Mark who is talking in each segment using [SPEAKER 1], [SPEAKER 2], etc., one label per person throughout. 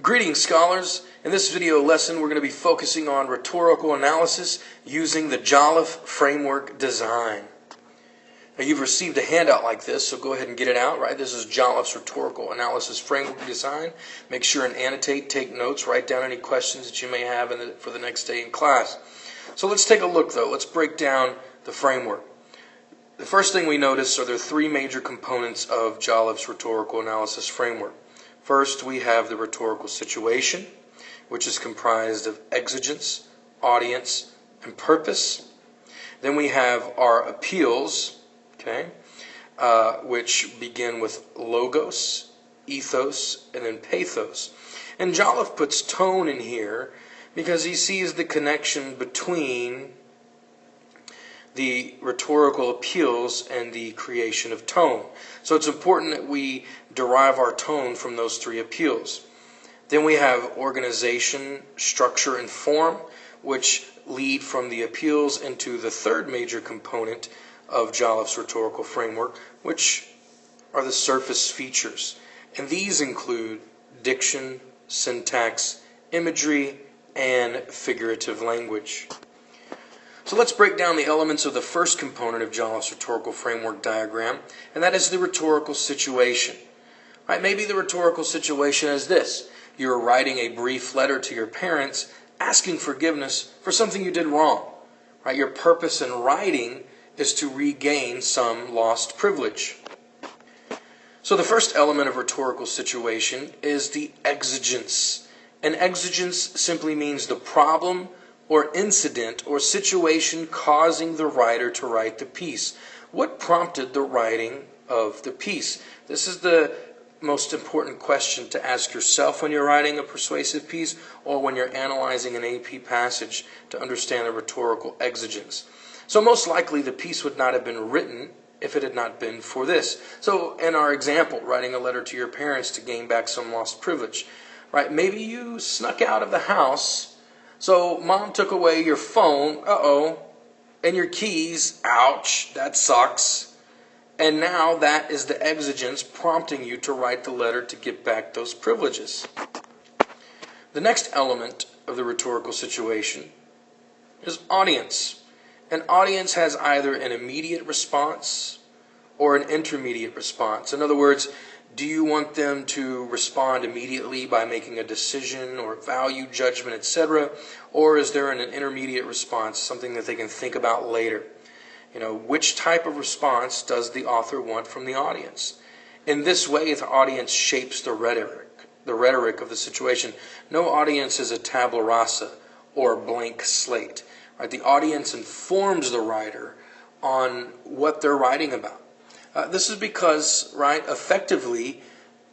[SPEAKER 1] Greetings, scholars. In this video lesson, we're going to be focusing on rhetorical analysis using the Jolliffe framework design. Now, you've received a handout like this, so go ahead and get it out, right? This is Jolliffe's rhetorical analysis framework design. Make sure and annotate, take notes, write down any questions that you may have for the next day in class. So let's take a look, though. Let's break down the framework. The first thing we notice are there are three major components of Jolliffe's rhetorical analysis framework. First, we have the rhetorical situation, which is comprised of exigence, audience, and purpose. Then we have our appeals, which begin with logos, ethos, and then pathos. And Jolliffe puts tone in here because he sees the connection between the rhetorical appeals and the creation of tone. So it's important that we derive our tone from those three appeals. Then we have organization, structure, and form, which lead from the appeals into the third major component of Jolliffe's rhetorical framework, which are the surface features. And these include diction, syntax, imagery, and figurative language. So let's break down the elements of the first component of Jolliffe's rhetorical framework diagram, and that is the rhetorical situation. Right? Maybe the rhetorical situation is this. You're writing a brief letter to your parents asking forgiveness for something you did wrong. Right? Your purpose in writing is to regain some lost privilege. So the first element of rhetorical situation is the exigence. And exigence simply means the problem or incident or situation causing the writer to write the piece. What prompted the writing of the piece? This is the most important question to ask yourself when you're writing a persuasive piece or when you're analyzing an AP passage to understand the rhetorical exigence. So most likely the piece would not have been written if it had not been for this. So in our example, writing a letter to your parents to gain back some lost privilege, right? Maybe you snuck out of the house, so mom took away your phone, and your keys, ouch, that sucks. And now that is the exigence prompting you to write the letter to get back those privileges. The next element of the rhetorical situation is audience. An audience has either an immediate response or an intermediate response. In other words, do you want them to respond immediately by making a decision or value judgment, etc.? Or is there an intermediate response, something that they can think about later? Which type of response does the author want from the audience? In this way, the audience shapes the rhetoric of the situation. No audience is a tabula rasa or a blank slate. Right? The audience informs the writer on what they're writing about. This is because, effectively,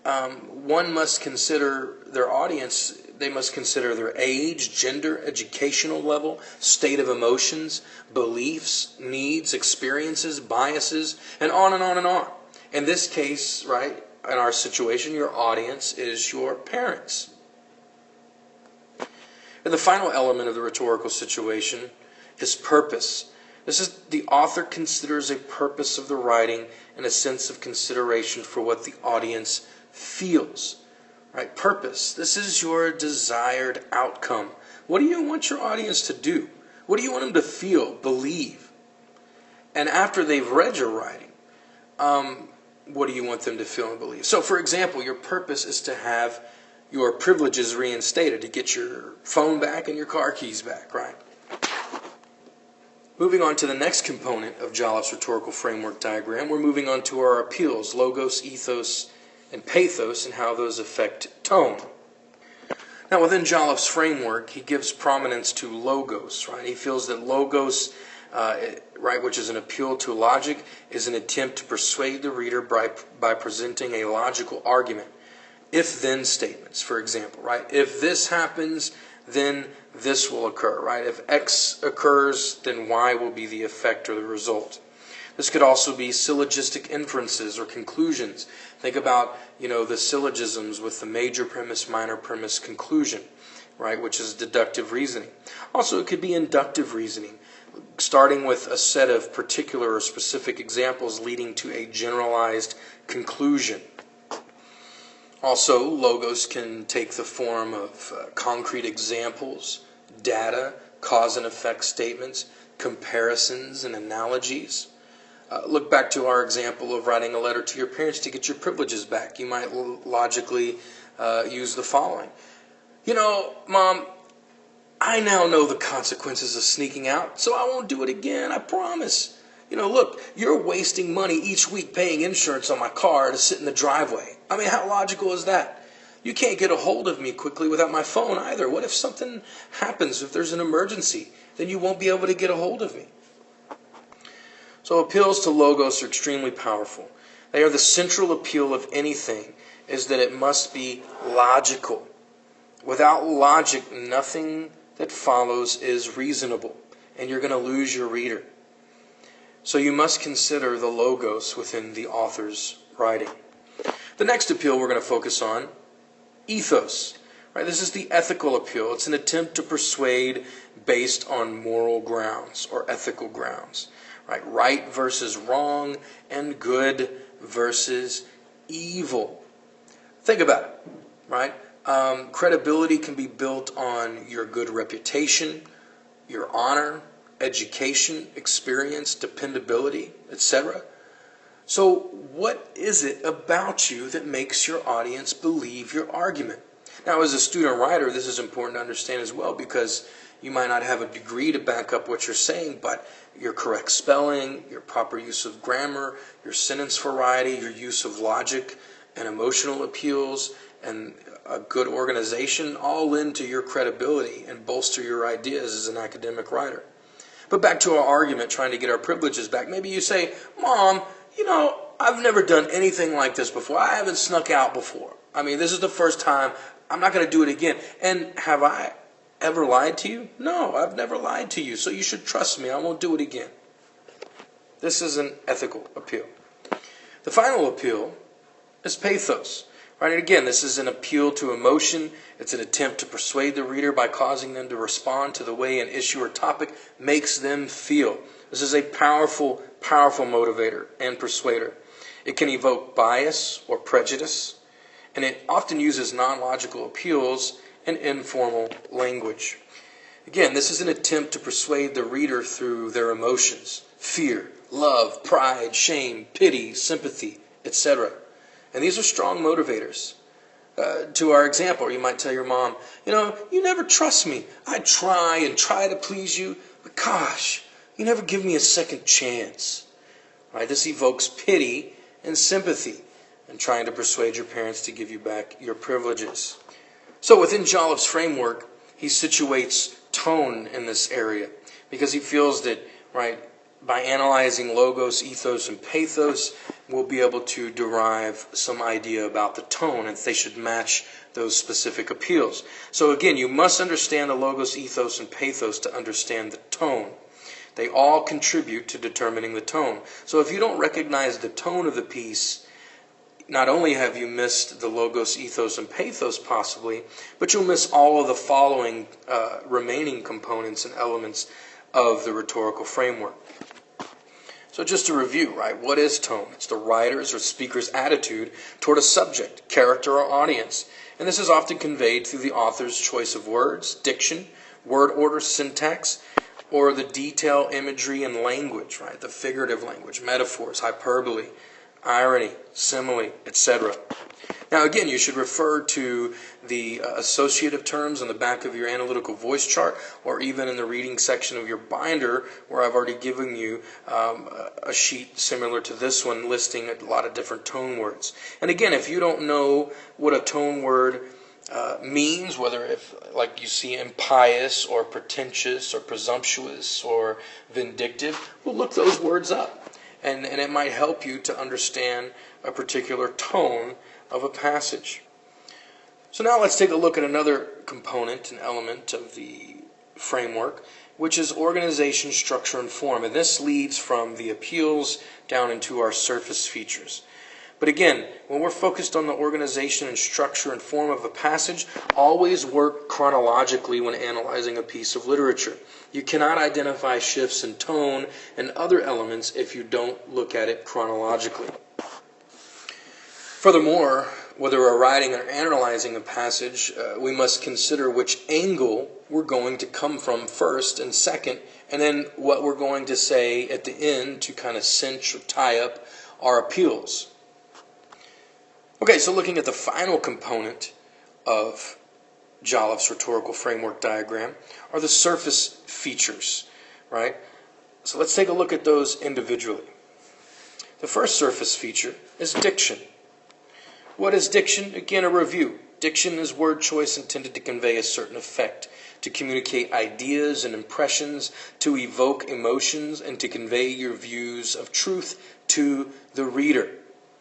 [SPEAKER 1] one must consider their audience. They must consider their age, gender, educational level, state of emotions, beliefs, needs, experiences, biases, and on and on and on. In this case, in our situation, your audience is your parents. And the final element of the rhetorical situation is purpose. This is the author considers a purpose of the writing and a sense of consideration for what the audience feels. Right? Purpose. This is your desired outcome. What do you want your audience to do? What do you want them to feel, believe? And after they've read your writing, what do you want them to feel and believe? So, for example, your purpose is to have your privileges reinstated, to get your phone back and your car keys back, right? Moving on to the next component of Jolliffe's rhetorical framework diagram, we're moving on to our appeals, logos, ethos, and pathos, and how those affect tone. Now, within Jolliffe's framework, he gives prominence to logos, right? He feels that logos, which is an appeal to logic, is an attempt to persuade the reader by presenting a logical argument. If-then statements, for example, right? If this happens, then this will occur, right? If X occurs, then Y will be the effect or the result. This could also be syllogistic inferences or conclusions. Think about, the syllogisms with the major premise, minor premise, conclusion, right, which is deductive reasoning. Also, it could be inductive reasoning, starting with a set of particular or specific examples leading to a generalized conclusion. Also, logos can take the form of concrete examples, data, cause and effect statements, comparisons, and analogies. Look back to our example of writing a letter to your parents to get your privileges back. You might logically use the following. You know, Mom, I now know the consequences of sneaking out, so I won't do it again, I promise. You know, look, you're wasting money each week paying insurance on my car to sit in the driveway. I mean, how logical is that? You can't get a hold of me quickly without my phone either. What if something happens, if there's an emergency? Then you won't be able to get a hold of me. So appeals to logos are extremely powerful. They are the central appeal of anything, is that it must be logical. Without logic, nothing that follows is reasonable, and you're going to lose your reader. So you must consider the logos within the author's writing. The next appeal we're going to focus on, ethos. Right, this is the ethical appeal. It's an attempt to persuade based on moral grounds or ethical grounds. Right versus wrong, and good versus evil. Think about it, right? Credibility can be built on your good reputation, your honor, education, experience, dependability, etc. So what is it about you that makes your audience believe your argument? Now, as a student writer, this is important to understand as well, because you might not have a degree to back up what you're saying, but your correct spelling, your proper use of grammar, your sentence variety, your use of logic and emotional appeals, and a good organization all lend to your credibility and bolster your ideas as an academic writer. But back to our argument, trying to get our privileges back. Maybe you say, Mom, you know, I've never done anything like this before. I haven't snuck out before. I mean, this is the first time. I'm not going to do it again. And have I ever lied to you? No, I've never lied to you. So you should trust me. I won't do it again. This is an ethical appeal. The final appeal is pathos. Right? And again, this is an appeal to emotion. It's an attempt to persuade the reader by causing them to respond to the way an issue or topic makes them feel. This is a powerful, powerful motivator and persuader. It can evoke bias or prejudice, and it often uses non-logical appeals and informal language. Again, this is an attempt to persuade the reader through their emotions: fear, love, pride, shame, pity, sympathy, etc. And these are strong motivators. To our example, you might tell your mom, you know, you never trust me. I try and try to please you, but gosh, you never give me a second chance. Right? This evokes pity and sympathy and trying to persuade your parents to give you back your privileges. So within Jolliffe's framework, he situates tone in this area because he feels that, right, by analyzing logos, ethos, and pathos, we'll be able to derive some idea about the tone, and they should match those specific appeals. So again, you must understand the logos, ethos, and pathos to understand the tone. They all contribute to determining the tone. So if you don't recognize the tone of the piece, not only have you missed the logos, ethos, and pathos possibly, but you'll miss all of the following remaining components and elements of the rhetorical framework. So just to review, right, what is tone? It's the writer's or speaker's attitude toward a subject, character, or audience. And this is often conveyed through the author's choice of words, diction, word order, syntax, or the detail, imagery, and language, right? The figurative language, metaphors, hyperbole, irony, simile, etc. Now again, you should refer to the associative terms on the back of your analytical voice chart, or even in the reading section of your binder, where I've already given you a sheet similar to this one listing a lot of different tone words. And again, if you don't know what a tone word means, whether if, like, you see impious or pretentious or presumptuous or vindictive, well, look those words up. And it might help you to understand a particular tone of a passage. So now let's take a look at another component and element of the framework, which is organization, structure, and form. And this leads from the appeals down into our surface features. But again, when we're focused on the organization and structure and form of a passage, always work chronologically when analyzing a piece of literature. You cannot identify shifts in tone and other elements if you don't look at it chronologically. Furthermore, Whether we're writing or analyzing a passage, we must consider which angle we're going to come from first and second, and then what we're going to say at the end to kind of cinch or tie up our appeals. Okay, so looking at the final component of Jolliffe's rhetorical framework diagram are the surface features, right? So let's take a look at those individually. The first surface feature is diction. What is diction? Again, a review. Diction is word choice intended to convey a certain effect, to communicate ideas and impressions, to evoke emotions, and to convey your views of truth to the reader.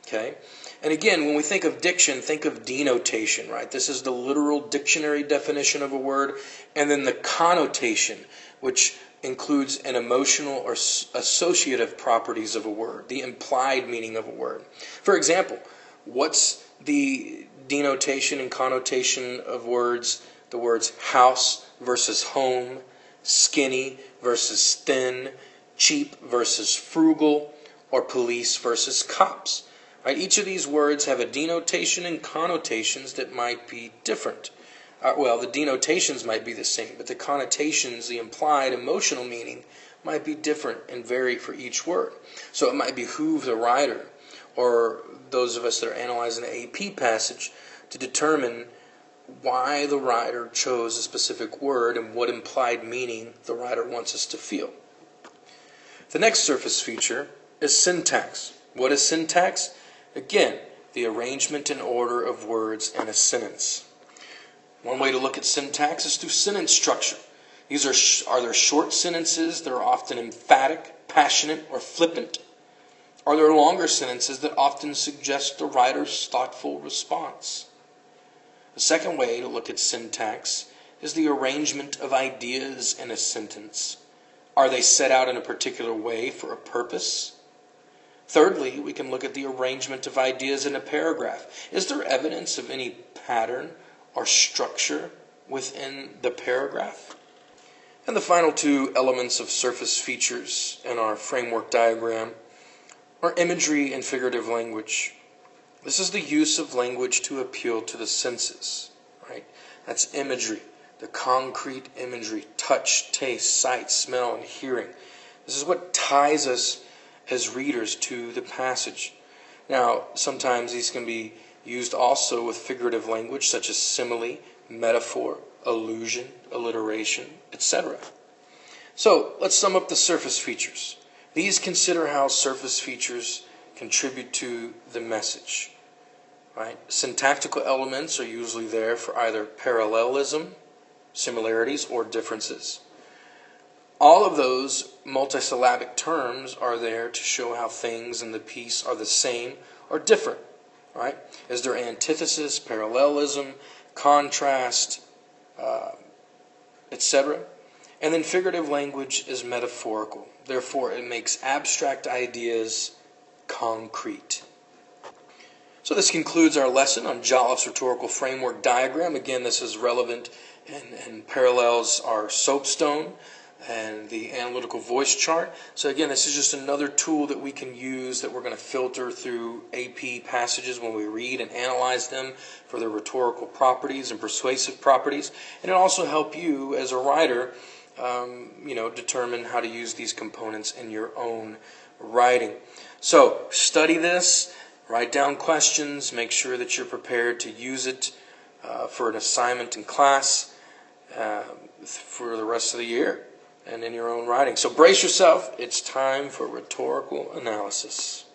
[SPEAKER 1] Okay? And again, when we think of diction, think of denotation, right? This is the literal dictionary definition of a word, and then the connotation, which includes an emotional or associative properties of a word, the implied meaning of a word. For example, what's the denotation and connotation of words? The words house versus home, skinny versus thin, cheap versus frugal, or police versus cops. Right? Each of these words have a denotation and connotations that might be different. Well, the denotations might be the same, but the connotations, the implied emotional meaning, might be different and vary for each word. So it might behoove the writer, or those of us that are analyzing the AP passage, to determine why the writer chose a specific word and what implied meaning the writer wants us to feel. The next surface feature is syntax. What is syntax? Again, the arrangement and order of words in a sentence. One way to look at syntax is through sentence structure. These are there short sentences that are often emphatic, passionate, or flippant? Are there longer sentences that often suggest the writer's thoughtful response? The second way to look at syntax is the arrangement of ideas in a sentence. Are they set out in a particular way for a purpose? Thirdly, we can look at the arrangement of ideas in a paragraph. Is there evidence of any pattern or structure within the paragraph? And the final two elements of surface features in our framework diagram are imagery and figurative language. This is the use of language to appeal to the senses, right? That's imagery, the concrete imagery, touch, taste, sight, smell, and hearing. This is what ties us as readers to the passage. Now, sometimes these can be used also with figurative language such as simile, metaphor, allusion, alliteration, etc. So, let's sum up the surface features. These consider how surface features contribute to the message. Right? Syntactical elements are usually there for either parallelism, similarities, or differences. All of those multisyllabic terms are there to show how things in the piece are the same or different. Right? Is there antithesis, parallelism, contrast, etc.? And then figurative language is metaphorical. Therefore, it makes abstract ideas concrete. So this concludes our lesson on Jolliffe's rhetorical framework diagram. Again, this is relevant and parallels our soapstone and the analytical voice chart. So again, this is just another tool that we can use that we're going to filter through AP passages when we read and analyze them for their rhetorical properties and persuasive properties. And it'll also help you as a writer determine how to use these components in your own writing. So study this, write down questions, make sure that you're prepared to use it for an assignment in class for the rest of the year and in your own writing. So brace yourself, it's time for rhetorical analysis.